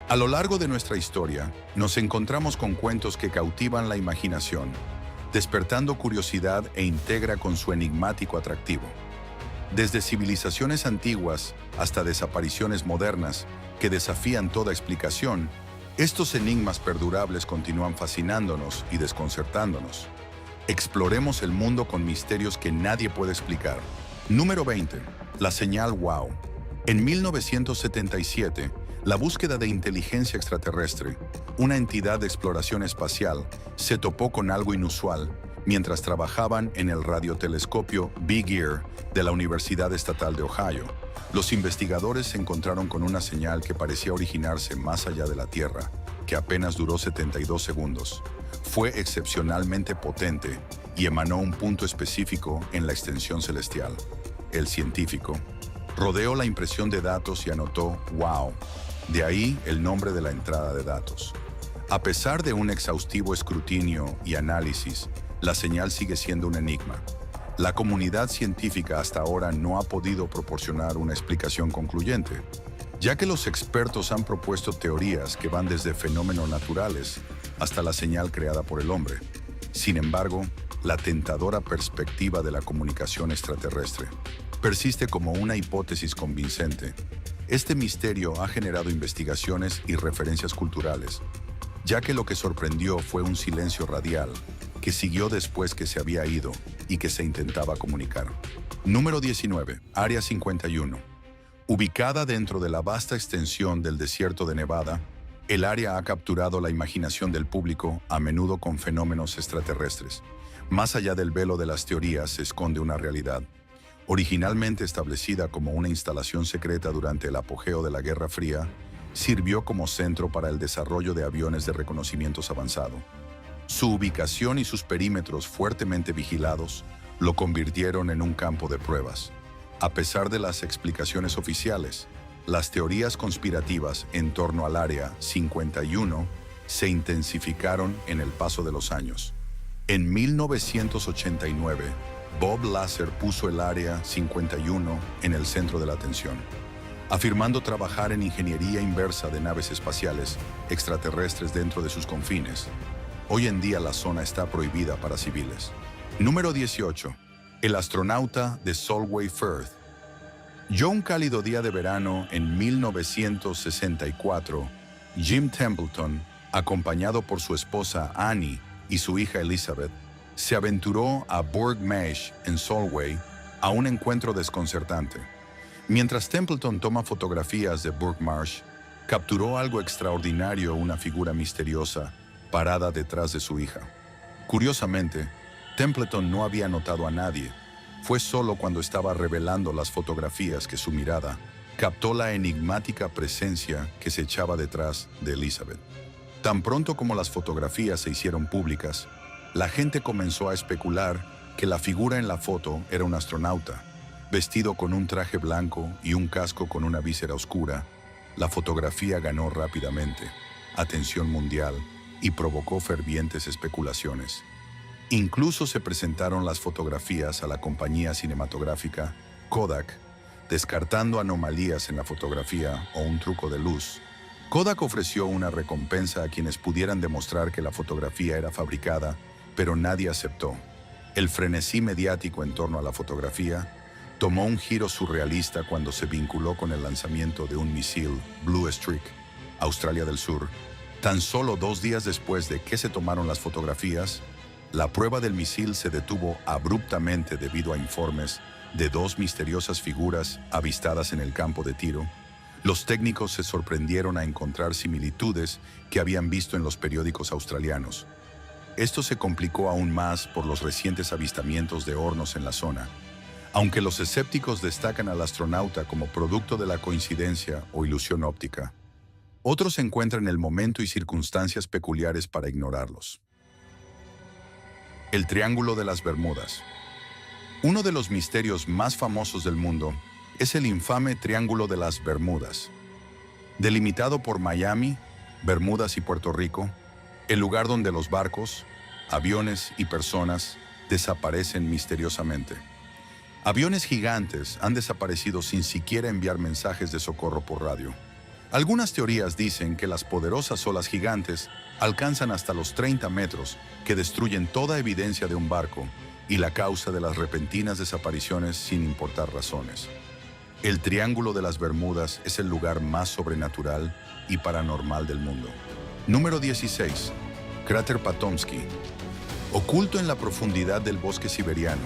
A lo largo de nuestra historia, nos encontramos con cuentos que cautivan la imaginación, despertando curiosidad e integra con su enigmático atractivo. Desde civilizaciones antiguas hasta desapariciones modernas que desafían toda explicación, estos enigmas perdurables continúan fascinándonos y desconcertándonos. Exploremos el mundo con misterios que nadie puede explicar. Número 20. La señal WOW. En 1977, la búsqueda de inteligencia extraterrestre, una entidad de exploración espacial, se topó con algo inusual mientras trabajaban en el radiotelescopio Big Ear de la Universidad Estatal de Ohio. Los investigadores se encontraron con una señal que parecía originarse más allá de la Tierra, que apenas duró 72 segundos. Fue excepcionalmente potente y emanó un punto específico en la extensión celestial. El científico rodeó la impresión de datos y anotó "Wow". De ahí el nombre de la entrada de datos. A pesar de un exhaustivo escrutinio y análisis, la señal sigue siendo un enigma. La comunidad científica hasta ahora no ha podido proporcionar una explicación concluyente, ya que los expertos han propuesto teorías que van desde fenómenos naturales hasta la señal creada por el hombre. Sin embargo, la tentadora perspectiva de la comunicación extraterrestre persiste como una hipótesis convincente. Este misterio ha generado investigaciones y referencias culturales, ya que lo que sorprendió fue un silencio radial que siguió después que se había ido y que se intentaba comunicar. Número 19. Área 51. Ubicada dentro de la vasta extensión del desierto de Nevada, el área ha capturado la imaginación del público, a menudo con fenómenos extraterrestres. Más allá del velo de las teorías se esconde una realidad. Originalmente establecida como una instalación secreta durante el apogeo de la Guerra Fría, sirvió como centro para el desarrollo de aviones de reconocimiento avanzado. Su ubicación y sus perímetros fuertemente vigilados lo convirtieron en un campo de pruebas. A pesar de las explicaciones oficiales, las teorías conspirativas en torno al Área 51 se intensificaron en el paso de los años. En 1989, Bob Lazar puso el Área 51 en el centro de la atención, afirmando trabajar en ingeniería inversa de naves espaciales extraterrestres dentro de sus confines. Hoy en día la zona está prohibida para civiles. Número 18. El astronauta de Solway Firth. Un cálido día de verano en 1964, Jim Templeton, acompañado por su esposa Annie y su hija Elizabeth, se aventuró a Burg Mesh en Solway a un encuentro desconcertante. Mientras Templeton toma fotografías de Burg Marsh, capturó algo extraordinario, una figura misteriosa parada detrás de su hija. Curiosamente, Templeton no había notado a nadie. Fue solo cuando estaba revelando las fotografías que su mirada captó la enigmática presencia que se echaba detrás de Elizabeth. Tan pronto como las fotografías se hicieron públicas, la gente comenzó a especular que la figura en la foto era un astronauta, vestido con un traje blanco y un casco con una víscera oscura. La fotografía ganó rápidamente atención mundial y provocó fervientes especulaciones. Incluso se presentaron las fotografías a la compañía cinematográfica Kodak, descartando anomalías en la fotografía o un truco de luz. Kodak ofreció una recompensa a quienes pudieran demostrar que la fotografía era fabricada, pero nadie aceptó. El frenesí mediático en torno a la fotografía tomó un giro surrealista cuando se vinculó con el lanzamiento de un misil Blue Streak, Australia del Sur. Tan solo 2 días después de que se tomaron las fotografías, la prueba del misil se detuvo abruptamente debido a informes de 2 misteriosas figuras avistadas en el campo de tiro. Los técnicos se sorprendieron a encontrar similitudes que habían visto en los periódicos australianos. Esto se complicó aún más por los recientes avistamientos de hornos en la zona. Aunque los escépticos destacan al astronauta como producto de la coincidencia o ilusión óptica, otros encuentran el momento y circunstancias peculiares para ignorarlos. El Triángulo de las Bermudas. Uno de los misterios más famosos del mundo es el infame Triángulo de las Bermudas. Delimitado por Miami, Bermudas y Puerto Rico, el lugar donde los barcos, aviones y personas desaparecen misteriosamente. Aviones gigantes han desaparecido sin siquiera enviar mensajes de socorro por radio. Algunas teorías dicen que las poderosas olas gigantes alcanzan hasta los 30 metros, que destruyen toda evidencia de un barco y la causa de las repentinas desapariciones sin importar razones. El Triángulo de las Bermudas es el lugar más sobrenatural y paranormal del mundo. Número 16. Cráter Potomsky. Oculto en la profundidad del bosque siberiano,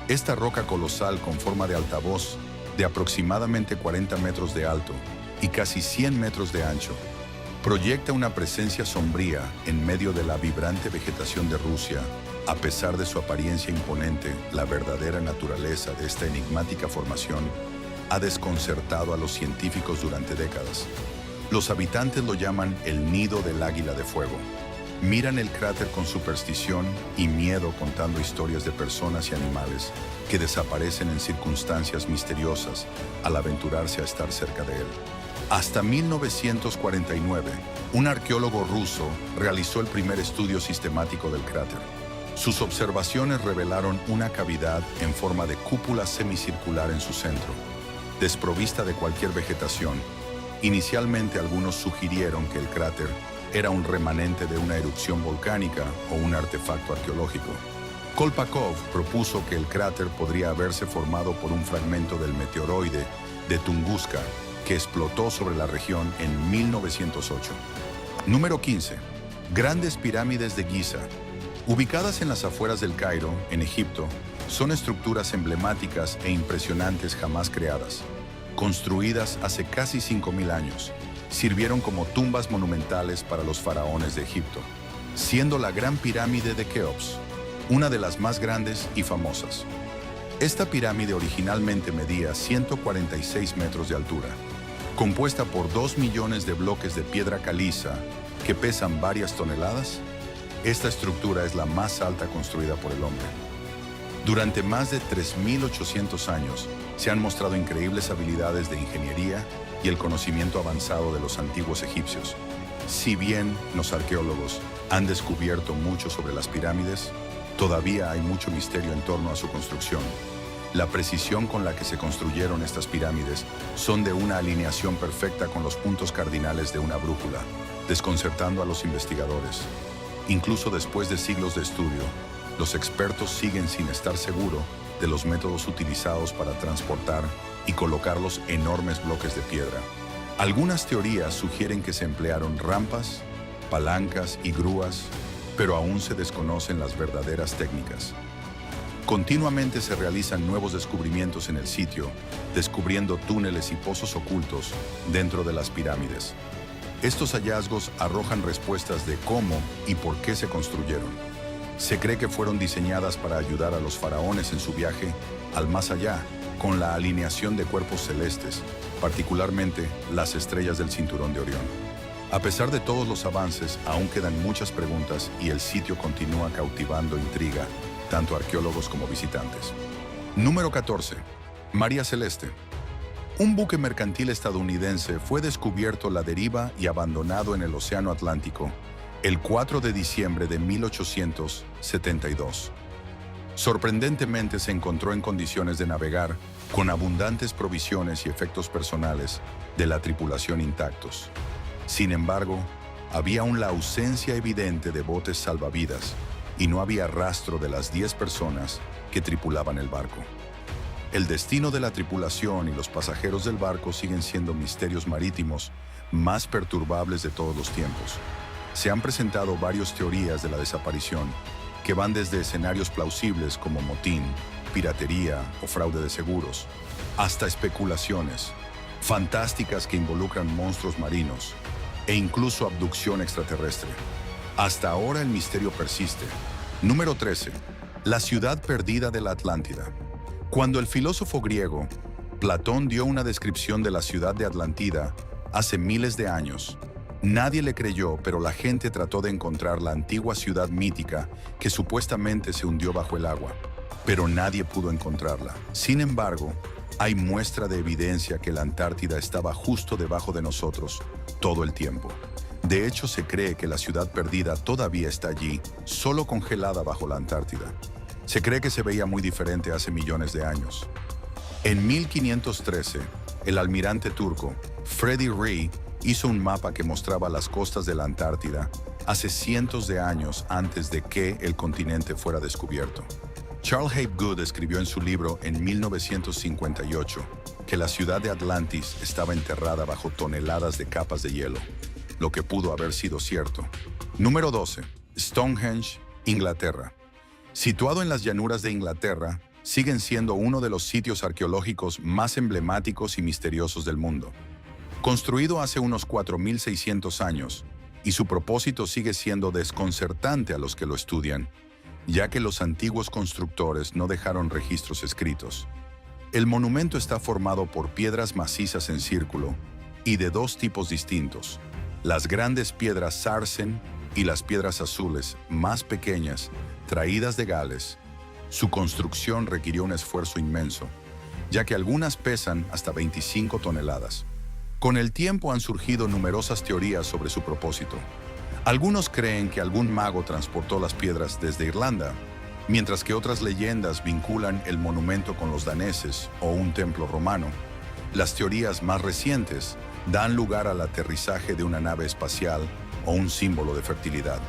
esta roca colosal con forma de altavoz, de aproximadamente 40 metros de alto y casi 100 metros de ancho, proyecta una presencia sombría en medio de la vibrante vegetación de Rusia. A pesar de su apariencia imponente, la verdadera naturaleza de esta enigmática formación ha desconcertado a los científicos durante décadas. Los habitantes lo llaman el nido del águila de fuego. Miran el cráter con superstición y miedo, contando historias de personas y animales que desaparecen en circunstancias misteriosas al aventurarse a estar cerca de él. Hasta 1949, un arqueólogo ruso realizó el primer estudio sistemático del cráter. Sus observaciones revelaron una cavidad en forma de cúpula semicircular en su centro, desprovista de cualquier vegetación. Inicialmente, algunos sugirieron que el cráter era un remanente de una erupción volcánica o un artefacto arqueológico. Kolpakov propuso que el cráter podría haberse formado por un fragmento del meteoroide de Tunguska que explotó sobre la región en 1908. Número 15. Grandes pirámides de Giza. Ubicadas en las afueras del Cairo, en Egipto, son estructuras emblemáticas e impresionantes jamás creadas. Construidas hace casi 5.000 años, sirvieron como tumbas monumentales para los faraones de Egipto, siendo la Gran Pirámide de Keops una de las más grandes y famosas. Esta pirámide originalmente medía 146 metros de altura, compuesta por 2 millones de bloques de piedra caliza que pesan varias toneladas. Esta estructura es la más alta construida por el hombre. Durante más de 3.800 años se han mostrado increíbles habilidades de ingeniería y el conocimiento avanzado de los antiguos egipcios. Si bien los arqueólogos han descubierto mucho sobre las pirámides, todavía hay mucho misterio en torno a su construcción. La precisión con la que se construyeron estas pirámides son de una alineación perfecta con los puntos cardinales de una brújula, desconcertando a los investigadores. Incluso después de siglos de estudio, los expertos siguen sin estar seguros de los métodos utilizados para transportar y colocar los enormes bloques de piedra. Algunas teorías sugieren que se emplearon rampas, palancas y grúas, pero aún se desconocen las verdaderas técnicas. Continuamente se realizan nuevos descubrimientos en el sitio, descubriendo túneles y pozos ocultos dentro de las pirámides. Estos hallazgos arrojan respuestas de cómo y por qué se construyeron. Se cree que fueron diseñadas para ayudar a los faraones en su viaje al más allá, con la alineación de cuerpos celestes, particularmente las estrellas del cinturón de Orión. A pesar de todos los avances, aún quedan muchas preguntas y el sitio continúa cautivando intriga, tanto arqueólogos como visitantes. Número 14. María Celeste. Un buque mercantil estadounidense fue descubierto a la deriva y abandonado en el Océano Atlántico el 4 de diciembre de 1872. Sorprendentemente se encontró en condiciones de navegar, con abundantes provisiones y efectos personales de la tripulación intactos. Sin embargo, había aún la ausencia evidente de botes salvavidas y no había rastro de las 10 personas que tripulaban el barco. El destino de la tripulación y los pasajeros del barco siguen siendo misterios marítimos más perturbables de todos los tiempos. Se han presentado varias teorías de la desaparición que van desde escenarios plausibles como motín, piratería o fraude de seguros, hasta especulaciones fantásticas que involucran monstruos marinos e incluso abducción extraterrestre. Hasta ahora el misterio persiste. Número 13. La ciudad perdida de la Atlántida. Cuando el filósofo griego Platón dio una descripción de la ciudad de Atlántida hace miles de años, nadie le creyó, pero la gente trató de encontrar la antigua ciudad mítica que supuestamente se hundió bajo el agua, pero nadie pudo encontrarla. Sin embargo, hay muestra de evidencia que la Antártida estaba justo debajo de nosotros todo el tiempo. De hecho, se cree que la ciudad perdida todavía está allí, solo congelada bajo la Antártida. Se cree que se veía muy diferente hace millones de años. En 1513, el almirante turco Freddy Rey hizo un mapa que mostraba las costas de la Antártida hace cientos de años antes de que el continente fuera descubierto. Charles Hapgood escribió en su libro en 1958 que la ciudad de Atlantis estaba enterrada bajo toneladas de capas de hielo, lo que pudo haber sido cierto. Número 12. Stonehenge, Inglaterra. Situado en las llanuras de Inglaterra, siguen siendo uno de los sitios arqueológicos más emblemáticos y misteriosos del mundo. Construido hace unos 4.600 años, y su propósito sigue siendo desconcertante a los que lo estudian, ya que los antiguos constructores no dejaron registros escritos. El monumento está formado por piedras macizas en círculo y de dos tipos distintos, las grandes piedras sarsen y las piedras azules, más pequeñas, traídas de Gales. Su construcción requirió un esfuerzo inmenso, ya que algunas pesan hasta 25 toneladas. Con el tiempo han surgido numerosas teorías sobre su propósito. Algunos creen que algún mago transportó las piedras desde Irlanda, mientras que otras leyendas vinculan el monumento con los daneses o un templo romano. Las teorías más recientes dan lugar al aterrizaje de una nave espacial o un símbolo de fertilidad.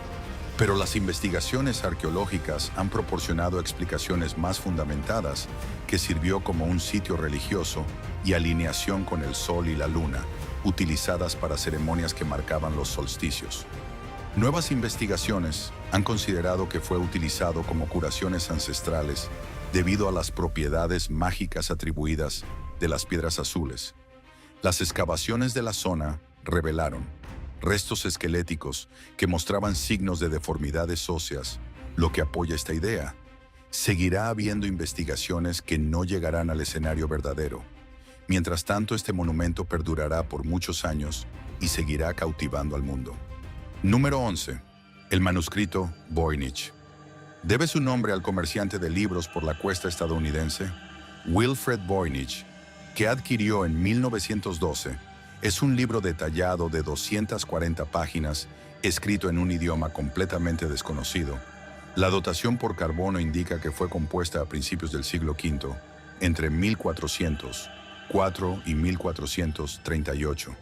Pero las investigaciones arqueológicas han proporcionado explicaciones más fundamentadas que sirvió como un sitio religioso y alineación con el sol y la luna, utilizadas para ceremonias que marcaban los solsticios. Nuevas investigaciones han considerado que fue utilizado como curaciones ancestrales debido a las propiedades mágicas atribuidas de las piedras azules. Las excavaciones de la zona revelaron restos esqueléticos que mostraban signos de deformidades óseas, lo que apoya esta idea. Seguirá habiendo investigaciones que no llegarán al escenario verdadero. Mientras tanto, este monumento perdurará por muchos años y seguirá cautivando al mundo. Número 11. El manuscrito Voynich. Debe su nombre al comerciante de libros por la costa estadounidense, Wilfred Voynich, que adquirió en 1912. Es un libro detallado de 240 páginas, escrito en un idioma completamente desconocido. La datación por carbono indica que fue compuesta a principios del siglo V, entre 1404 y 1438.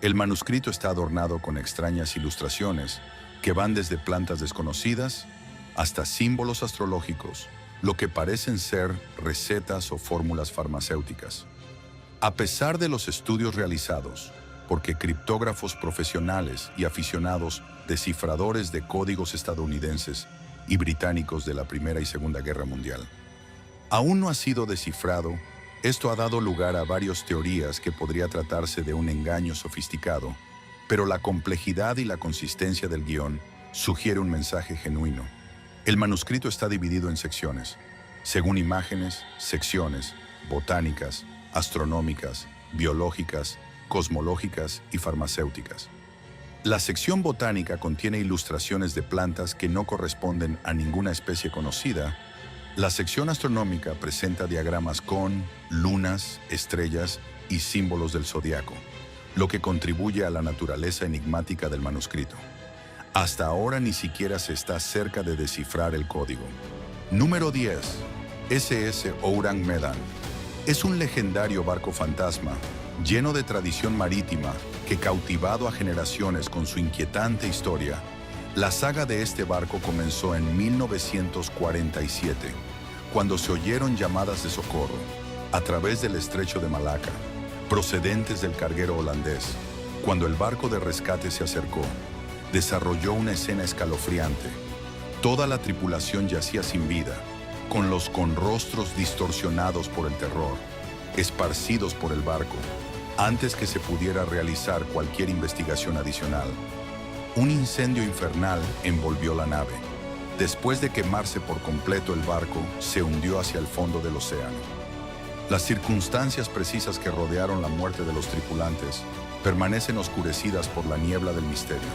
El manuscrito está adornado con extrañas ilustraciones que van desde plantas desconocidas hasta símbolos astrológicos, lo que parecen ser recetas o fórmulas farmacéuticas. A pesar de los estudios realizados, porque criptógrafos profesionales y aficionados descifradores de códigos estadounidenses y británicos de la Primera y Segunda Guerra Mundial, aún no ha sido descifrado. Esto ha dado lugar a varias teorías que podría tratarse de un engaño sofisticado, pero la complejidad y la consistencia del guión sugiere un mensaje genuino. El manuscrito está dividido en secciones, según imágenes, secciones botánicas, astronómicas, biológicas, cosmológicas y farmacéuticas. La sección botánica contiene ilustraciones de plantas que no corresponden a ninguna especie conocida. La sección astronómica presenta diagramas con lunas, estrellas y símbolos del zodiaco, lo que contribuye a la naturaleza enigmática del manuscrito. Hasta ahora ni siquiera se está cerca de descifrar el código. Número 10. SS Ourang Medan. Es un legendario barco fantasma, lleno de tradición marítima, que cautivado a generaciones con su inquietante historia. La saga de este barco comenzó en 1947, cuando se oyeron llamadas de socorro a través del estrecho de Malaca, procedentes del carguero holandés. Cuando el barco de rescate se acercó, desarrolló una escena escalofriante. Toda la tripulación yacía sin vida, con rostros distorsionados por el terror, esparcidos por el barco, antes que se pudiera realizar cualquier investigación adicional. Un incendio infernal envolvió la nave. Después de quemarse por completo, el barco se hundió hacia el fondo del océano. Las circunstancias precisas que rodearon la muerte de los tripulantes permanecen oscurecidas por la niebla del misterio.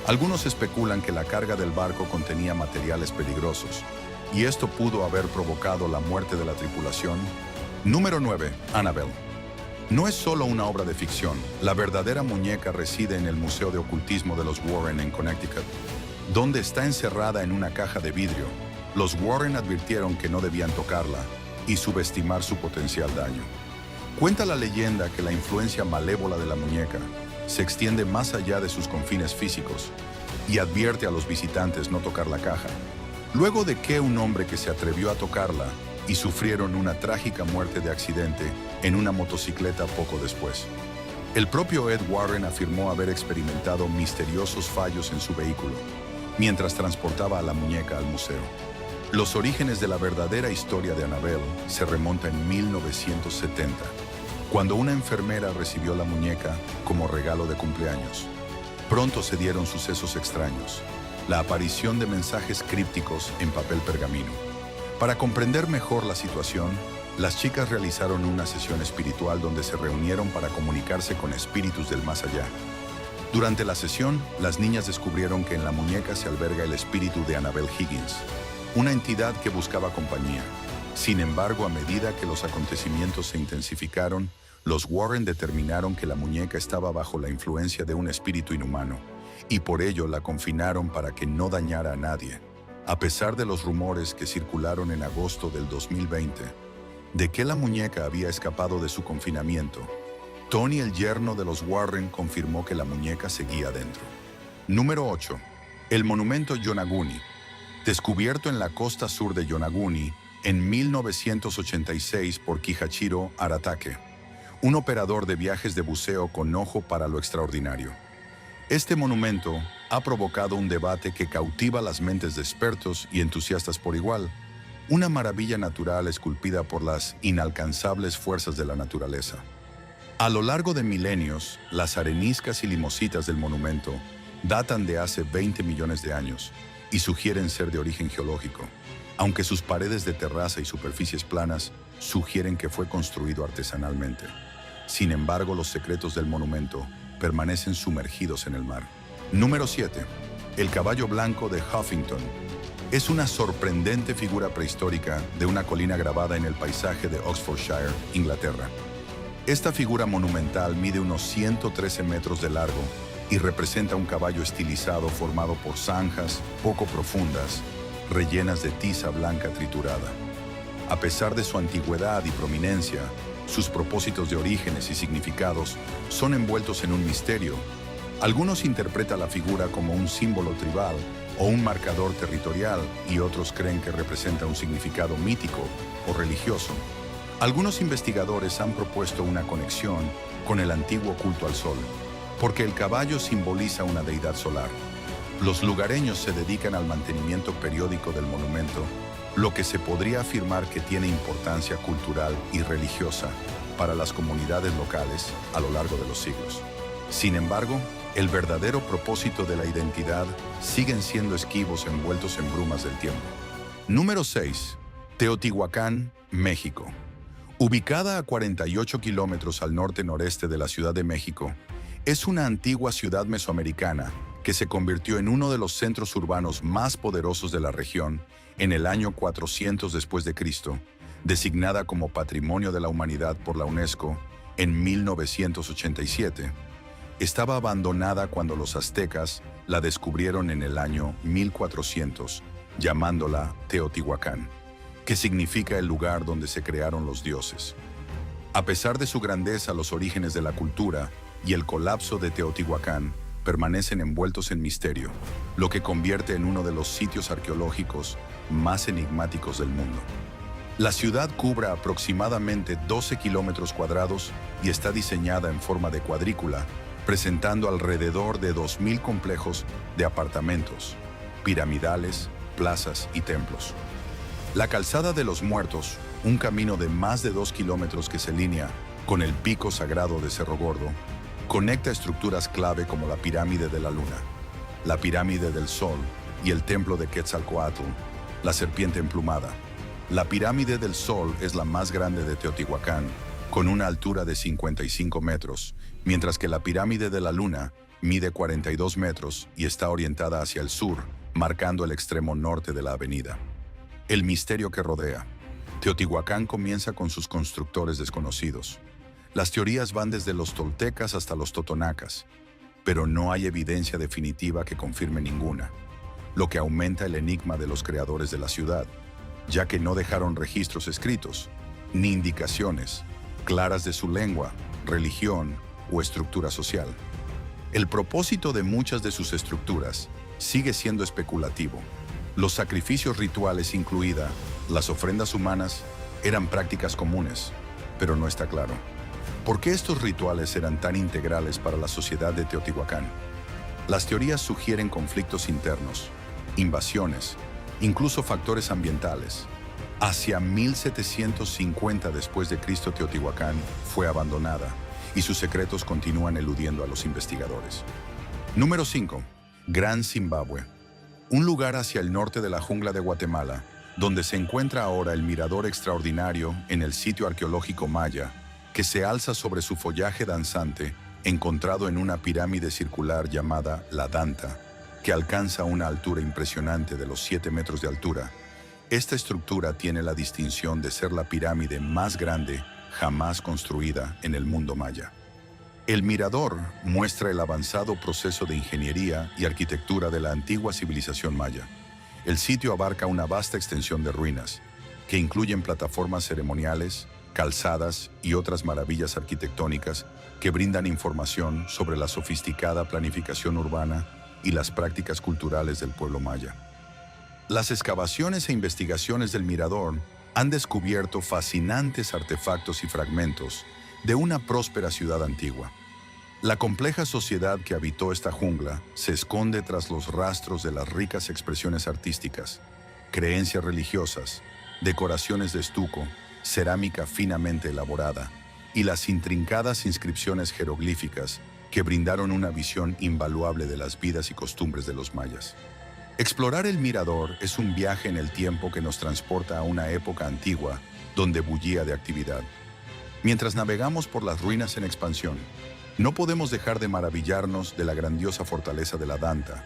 Algunos especulan que la carga del barco contenía materiales peligrosos, y esto pudo haber provocado la muerte de la tripulación. Número 9. Annabelle. No es solo una obra de ficción. La verdadera muñeca reside en el Museo de Ocultismo de los Warren en Connecticut, donde está encerrada en una caja de vidrio. Los Warren advirtieron que no debían tocarla y subestimar su potencial daño. Cuenta la leyenda que la influencia malévola de la muñeca se extiende más allá de sus confines físicos y advierte a los visitantes no tocar la caja. Luego de que un hombre que se atrevió a tocarla y sufrieron una trágica muerte de accidente en una motocicleta poco después. El propio Ed Warren afirmó haber experimentado misteriosos fallos en su vehículo mientras transportaba a la muñeca al museo. Los orígenes de la verdadera historia de Annabelle se remontan en 1970, cuando una enfermera recibió la muñeca como regalo de cumpleaños. Pronto se dieron sucesos extraños, la aparición de mensajes crípticos en papel pergamino. Para comprender mejor la situación, las chicas realizaron una sesión espiritual donde se reunieron para comunicarse con espíritus del más allá. Durante la sesión, las niñas descubrieron que en la muñeca se alberga el espíritu de Annabelle Higgins, una entidad que buscaba compañía. Sin embargo, a medida que los acontecimientos se intensificaron, los Warren determinaron que la muñeca estaba bajo la influencia de un espíritu inhumano, y por ello la confinaron para que no dañara a nadie. A pesar de los rumores que circularon en agosto del 2020, de que la muñeca había escapado de su confinamiento, Tony, el yerno de los Warren, confirmó que la muñeca seguía dentro. Número 8. El monumento Yonaguni. Descubierto en la costa sur de Yonaguni en 1986 por Kihachiro Aratake, un operador de viajes de buceo con ojo para lo extraordinario. Este monumento ha provocado un debate que cautiva las mentes de expertos y entusiastas por igual, una maravilla natural esculpida por las inalcanzables fuerzas de la naturaleza. A lo largo de milenios, las areniscas y limositas del monumento datan de hace 20 millones de años y sugieren ser de origen geológico, aunque sus paredes de terraza y superficies planas sugieren que fue construido artesanalmente. Sin embargo, los secretos del monumento permanecen sumergidos en el mar. Número 7. El caballo blanco de Huffington. Es una sorprendente figura prehistórica de una colina grabada en el paisaje de Oxfordshire, Inglaterra. Esta figura monumental mide unos 113 metros de largo y representa un caballo estilizado formado por zanjas poco profundas, rellenas de tiza blanca triturada. A pesar de su antigüedad y prominencia, sus propósitos de orígenes y significados son envueltos en un misterio. Algunos interpretan la figura como un símbolo tribal o un marcador territorial y otros creen que representa un significado mítico o religioso. Algunos investigadores han propuesto una conexión con el antiguo culto al sol, porque el caballo simboliza una deidad solar. Los lugareños se dedican al mantenimiento periódico del monumento, lo que se podría afirmar que tiene importancia cultural y religiosa para las comunidades locales a lo largo de los siglos. Sin embargo, el verdadero propósito de la identidad siguen siendo esquivos envueltos en brumas del tiempo. Número 6. Teotihuacán, México. Ubicada a 48 kilómetros al norte-noreste de la Ciudad de México, es una antigua ciudad mesoamericana que se convirtió en uno de los centros urbanos más poderosos de la región en el año 400 después de Cristo, designada como Patrimonio de la Humanidad por la UNESCO en 1987. Estaba abandonada cuando los aztecas la descubrieron en el año 1400, llamándola Teotihuacán, que significa el lugar donde se crearon los dioses. A pesar de su grandeza, los orígenes de la cultura y el colapso de Teotihuacán permanecen envueltos en misterio, lo que convierte en uno de los sitios arqueológicos más enigmáticos del mundo. La ciudad cubre aproximadamente 12 kilómetros cuadrados y está diseñada en forma de cuadrícula, presentando alrededor de 2.000 complejos de apartamentos, piramidales, plazas y templos. La Calzada de los Muertos, un camino de más de 2 kilómetros que se alinea con el pico sagrado de Cerro Gordo, conecta estructuras clave como la Pirámide de la Luna, la Pirámide del Sol y el Templo de Quetzalcóatl, la Serpiente Emplumada. La Pirámide del Sol es la más grande de Teotihuacán, con una altura de 55 metros, mientras que la Pirámide de la Luna mide 42 metros y está orientada hacia el sur, marcando el extremo norte de la avenida. El misterio que rodea. Teotihuacán comienza con sus constructores desconocidos. Las teorías van desde los toltecas hasta los totonacas, pero no hay evidencia definitiva que confirme ninguna, lo que aumenta el enigma de los creadores de la ciudad, ya que no dejaron registros escritos, ni indicaciones claras de su lengua, religión o estructura social. El propósito de muchas de sus estructuras sigue siendo especulativo. Los sacrificios rituales, incluida las ofrendas humanas, eran prácticas comunes, pero no está claro. ¿Por qué estos rituales eran tan integrales para la sociedad de Teotihuacán? Las teorías sugieren conflictos internos, invasiones, incluso factores ambientales. Hacia 1750 después de Cristo, Teotihuacán fue abandonada y sus secretos continúan eludiendo a los investigadores. Número 5. Gran Zimbabue. Un lugar hacia el norte de la jungla de Guatemala, donde se encuentra ahora el mirador extraordinario en el sitio arqueológico maya, que se alza sobre su follaje danzante, encontrado en una pirámide circular llamada La Danta, que alcanza una altura impresionante de los 7 metros de altura. Esta estructura tiene la distinción de ser la pirámide más grande jamás construida en el mundo maya. El mirador muestra el avanzado proceso de ingeniería y arquitectura de la antigua civilización maya. El sitio abarca una vasta extensión de ruinas, que incluyen plataformas ceremoniales, calzadas y otras maravillas arquitectónicas que brindan información sobre la sofisticada planificación urbana y las prácticas culturales del pueblo maya. Las excavaciones e investigaciones del mirador han descubierto fascinantes artefactos y fragmentos de una próspera ciudad antigua. La compleja sociedad que habitó esta jungla se esconde tras los rastros de las ricas expresiones artísticas, creencias religiosas, decoraciones de estuco, cerámica finamente elaborada y las intrincadas inscripciones jeroglíficas que brindaron una visión invaluable de las vidas y costumbres de los mayas. Explorar el mirador es un viaje en el tiempo que nos transporta a una época antigua donde bullía de actividad. Mientras navegamos por las ruinas en expansión, no podemos dejar de maravillarnos de la grandiosa fortaleza de la Danta,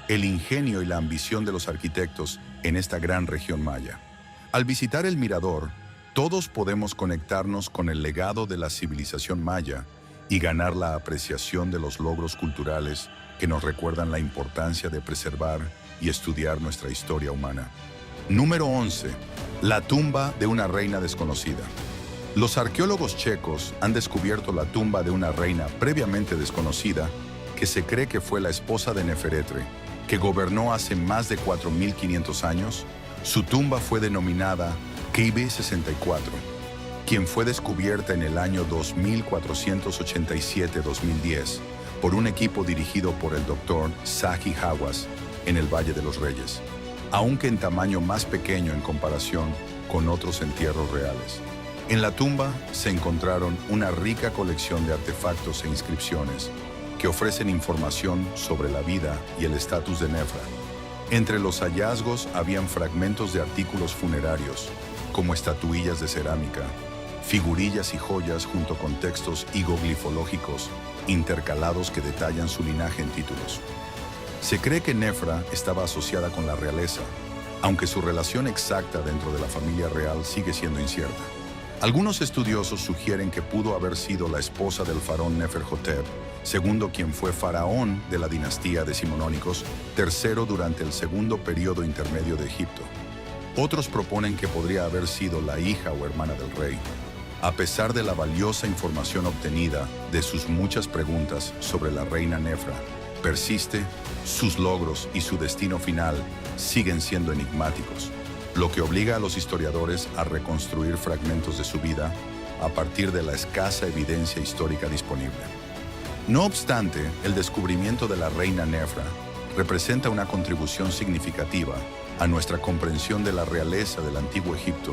el ingenio y la ambición de los arquitectos en esta gran región maya. Al visitar el mirador, todos podemos conectarnos con el legado de la civilización maya y ganar la apreciación de los logros culturales que nos recuerdan la importancia de preservar y estudiar nuestra historia humana. Número 11. La tumba de una reina desconocida. Los arqueólogos checos han descubierto la tumba de una reina previamente desconocida que se cree que fue la esposa de Neferetre, que gobernó hace más de 4.500 años. Su tumba fue denominada KB64, quien fue descubierta en el año 2487-2010 por un equipo dirigido por el Dr. Zahi Hawass en el Valle de los Reyes, aunque en tamaño más pequeño en comparación con otros entierros reales. En la tumba se encontraron una rica colección de artefactos e inscripciones que ofrecen información sobre la vida y el estatus de Nefra. Entre los hallazgos habían fragmentos de artículos funerarios, como estatuillas de cerámica, figurillas y joyas junto con textos higoglifológicos intercalados que detallan su linaje en títulos. Se cree que Nefra estaba asociada con la realeza, aunque su relación exacta dentro de la familia real sigue siendo incierta. Algunos estudiosos sugieren que pudo haber sido la esposa del faraón Neferhotep, segundo quien fue faraón de la dinastía decimonónicos, tercero durante el segundo periodo intermedio de Egipto. Otros proponen que podría haber sido la hija o hermana del rey. A pesar de la valiosa información obtenida de sus muchas preguntas sobre la reina Nefra, persiste, sus logros y su destino final siguen siendo enigmáticos, lo que obliga a los historiadores a reconstruir fragmentos de su vida a partir de la escasa evidencia histórica disponible. No obstante, el descubrimiento de la reina Nefra representa una contribución significativa a nuestra comprensión de la realeza del antiguo Egipto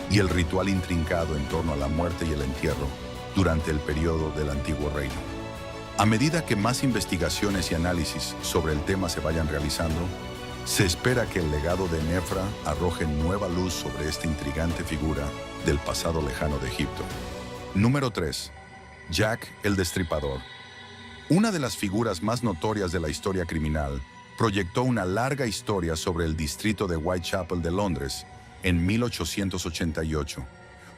y el ritual intrincado en torno a la muerte y el entierro durante el periodo del antiguo reino. A medida que más investigaciones y análisis sobre el tema se vayan realizando, se espera que el legado de Nefra arroje nueva luz sobre esta intrigante figura del pasado lejano de Egipto. Número 3. Jack el Destripador. Una de las figuras más notorias de la historia criminal, proyectó una larga historia sobre el distrito de Whitechapel de Londres en 1888.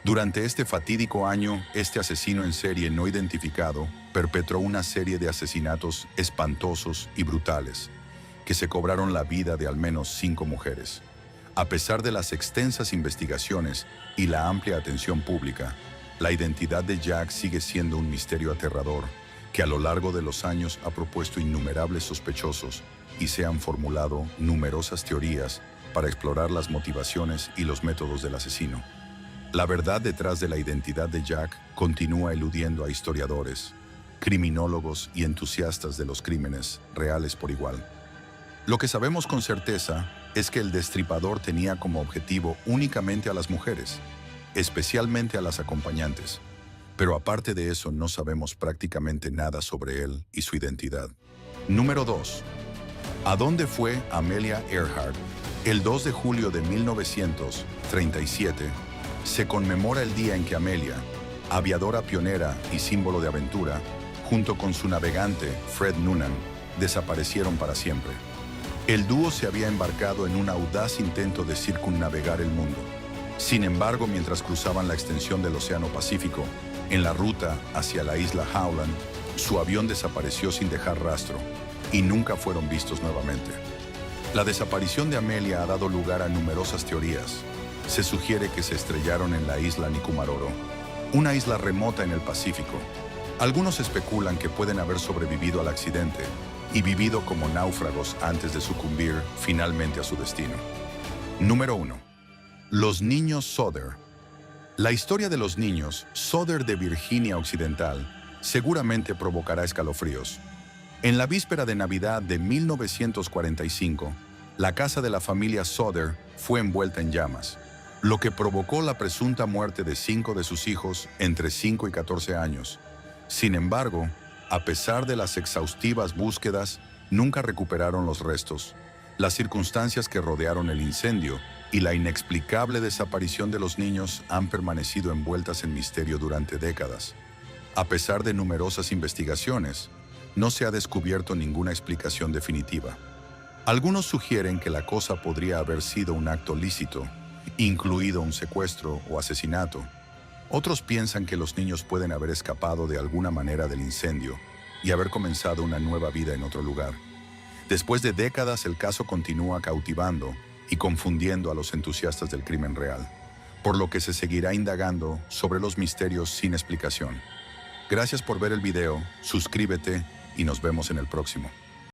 Durante este fatídico año, este asesino en serie no identificado perpetró una serie de asesinatos espantosos y brutales, que se cobraron la vida de al menos 5 mujeres. A pesar de las extensas investigaciones y la amplia atención pública, la identidad de Jack sigue siendo un misterio aterrador, que a lo largo de los años ha propuesto innumerables sospechosos y se han formulado numerosas teorías para explorar las motivaciones y los métodos del asesino. La verdad detrás de la identidad de Jack continúa eludiendo a historiadores, criminólogos y entusiastas de los crímenes reales por igual. Lo que sabemos con certeza es que el destripador tenía como objetivo únicamente a las mujeres, especialmente a las acompañantes. Pero aparte de eso, no sabemos prácticamente nada sobre él y su identidad. Número 2. ¿A dónde fue Amelia Earhart? El 2 de julio de 1937 se conmemora el día en que Amelia, aviadora pionera y símbolo de aventura, junto con su navegante Fred Noonan, desaparecieron para siempre. El dúo se había embarcado en un audaz intento de circunnavegar el mundo. Sin embargo, mientras cruzaban la extensión del Océano Pacífico, en la ruta hacia la isla Howland, su avión desapareció sin dejar rastro y nunca fueron vistos nuevamente. La desaparición de Amelia ha dado lugar a numerosas teorías. Se sugiere que se estrellaron en la isla Nikumaroro, una isla remota en el Pacífico. Algunos especulan que pueden haber sobrevivido al accidente y vivido como náufragos antes de sucumbir finalmente a su destino. Número 1. Los niños Sodder. La historia de los niños Sodder de Virginia Occidental seguramente provocará escalofríos. En la víspera de Navidad de 1945, la casa de la familia Sodder fue envuelta en llamas, lo que provocó la presunta muerte de 5 de sus hijos entre 5 y 14 años. Sin embargo, a pesar de las exhaustivas búsquedas, nunca recuperaron los restos. Las circunstancias que rodearon el incendio y la inexplicable desaparición de los niños han permanecido envueltas en misterio durante décadas. A pesar de numerosas investigaciones, no se ha descubierto ninguna explicación definitiva. Algunos sugieren que la cosa podría haber sido un acto lícito, incluido un secuestro o asesinato. Otros piensan que los niños pueden haber escapado de alguna manera del incendio y haber comenzado una nueva vida en otro lugar. Después de décadas, el caso continúa cautivando y confundiendo a los entusiastas del crimen real, por lo que se seguirá indagando sobre los misterios sin explicación. Gracias por ver el video, suscríbete y nos vemos en el próximo.